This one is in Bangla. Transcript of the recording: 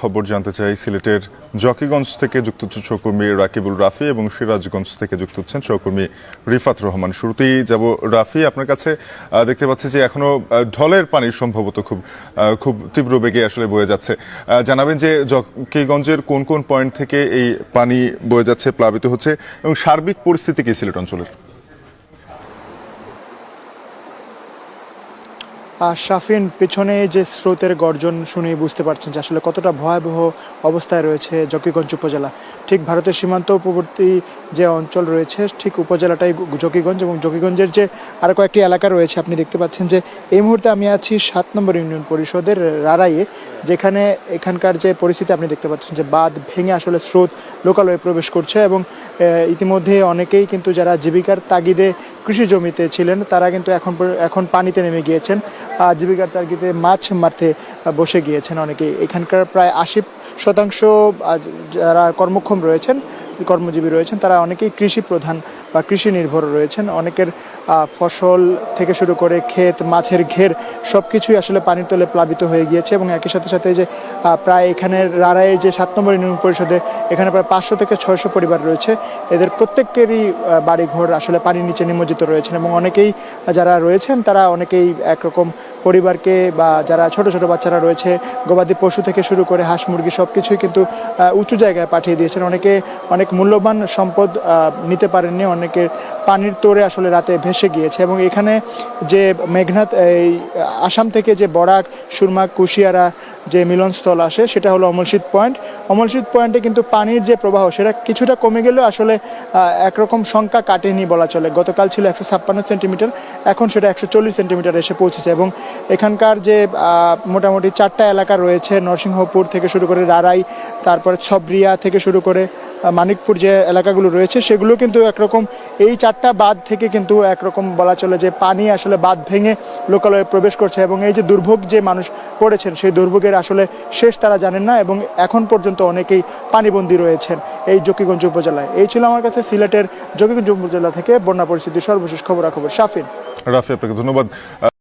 খবর জানতে চাই সিলেটের জকিগঞ্জ থেকে যুক্ত হচ্ছেন সহকর্মী রাকিবুল রাফি এবং সিরাজগঞ্জ থেকে যুক্ত হচ্ছেন সহকর্মী রিফাত রহমান। শুরুতেই যাব রাফি, আপনার কাছে দেখতে পাচ্ছি যে এখনো ঢলের পানি সম্ভবত খুব তীব্র বেগে আসলে বয়ে যাচ্ছে। জানাবেন যে জকিগঞ্জের কোন কোন পয়েন্ট থেকে এই পানি বয়ে যাচ্ছে, প্লাবিত হচ্ছে এবং সার্বিক পরিস্থিতি কি সিলেট অঞ্চলের? শাফিন, পেছনে যে স্রোতের গর্জন শুনে বুঝতে পারছেন যে আসলে কতটা ভয়াবহ অবস্থায় রয়েছে জকিগঞ্জ উপজেলা। ঠিক ভারতের সীমান্তবর্তী যে অঞ্চল রয়েছে ঠিক উপজেলাটাই জকিগঞ্জ, এবং জকিগঞ্জের যে আরও কয়েকটি এলাকা রয়েছে আপনি দেখতে পাচ্ছেন যে এই মুহূর্তে আমি আছি 7 নম্বর ইউনিয়ন পরিষদের রারাইয়ে, যেখানে এখানকার যে পরিস্থিতি আপনি দেখতে পাচ্ছেন যে বাঁধ ভেঙে আসলে স্রোত লোকালয়ে প্রবেশ করছে, এবং ইতিমধ্যে অনেকেই কিন্তু যারা জীবিকার তাগিদে কৃষি জমিতে ছিলেন তারা কিন্তু এখন পানিতে নেমে গিয়েছেন, জীবিকার তাগিদে মাছ মারতে বসে গিয়েছেন অনেকেই। এখানকার প্রায় 80% যারা কর্মক্ষম রয়েছেন, কর্মজীবী রয়েছেন, তারা অনেকেই কৃষি প্রধান বা কৃষি নির্ভর রয়েছেন। অনেকের ফসল থেকে শুরু করে ক্ষেত, মাছের ঘের সব কিছুই আসলে পানির তলে প্লাবিত হয়ে গিয়েছে, এবং একই সাথে সাথে যে প্রায় এখানের রারাইয়ের যে 7 নম্বর ইউনিয়ন পরিষদে এখানে প্রায় 500 থেকে 600 পরিবার রয়েছে, এদের প্রত্যেকেরই বাড়িঘর আসলে পানির নিচে নিমজ্জিত রয়েছেন, এবং অনেকেই যারা রয়েছেন তারা অনেকেই একরকম পরিবারকে বা যারা ছোট ছোট বাচ্চারা রয়েছে গবাদি পশু থেকে শুরু করে হাঁস মুরগি সব কিছুই কিন্তু উঁচু জায়গায় পাঠিয়ে দিয়েছেন। অনেকে অনেক মূল্যবান সম্পদ নিতে পারেননি, অনেকের পানির তোড়ে আসলে রাতে ভেসে গিয়েছে। এবং এখানে যে মেঘনাথ এই আসাম থেকে যে বরাক, সুরমা, কুশিয়ারা যে মিলনস্থল আসে সেটা হলো অমলশীদ পয়েন্ট। অমলশীদ পয়েন্টে কিন্তু পানির যে প্রবাহ সেটা কিছুটা কমে গেলেও আসলে একরকম সংখ্যা কাটেনি বলা চলে। গতকাল ছিল 156 সেন্টিমিটার, এখন সেটা 140 সেন্টিমিটার এসে পৌঁছেছে। এবং এখানকার যে মোটামুটি 4টা এলাকা রয়েছে, নরসিংহপুর থেকে শুরু করে রারাই, তারপরে ছবরিয়া থেকে শুরু করে মানিকপুর যে এলাকাগুলো রয়েছে সেগুলো কিন্তু একরকম এই 4টা বাঁধ থেকে কিন্তু একরকম বলা চলে যে পানি আসলে বাঁধ ভেঙে লোকালয়ে প্রবেশ করছে, এবং এই যে দুর্ভোগ যে মানুষ পড়েছেন সেই দুর্ভোগের আসলে শেষ তারা জানেন না, এবং এখন পর্যন্ত অনেকেই পানিবন্দী রয়েছেন এই জকিগঞ্জ উপজেলায়। এই ছিল আমার কাছে সিলেটের জকিগঞ্জ উপজেলা থেকে বন্যা পরিস্থিতির সর্বশেষ খবরাখবর। শাফিন। রাফি, আপনাকে ধন্যবাদ।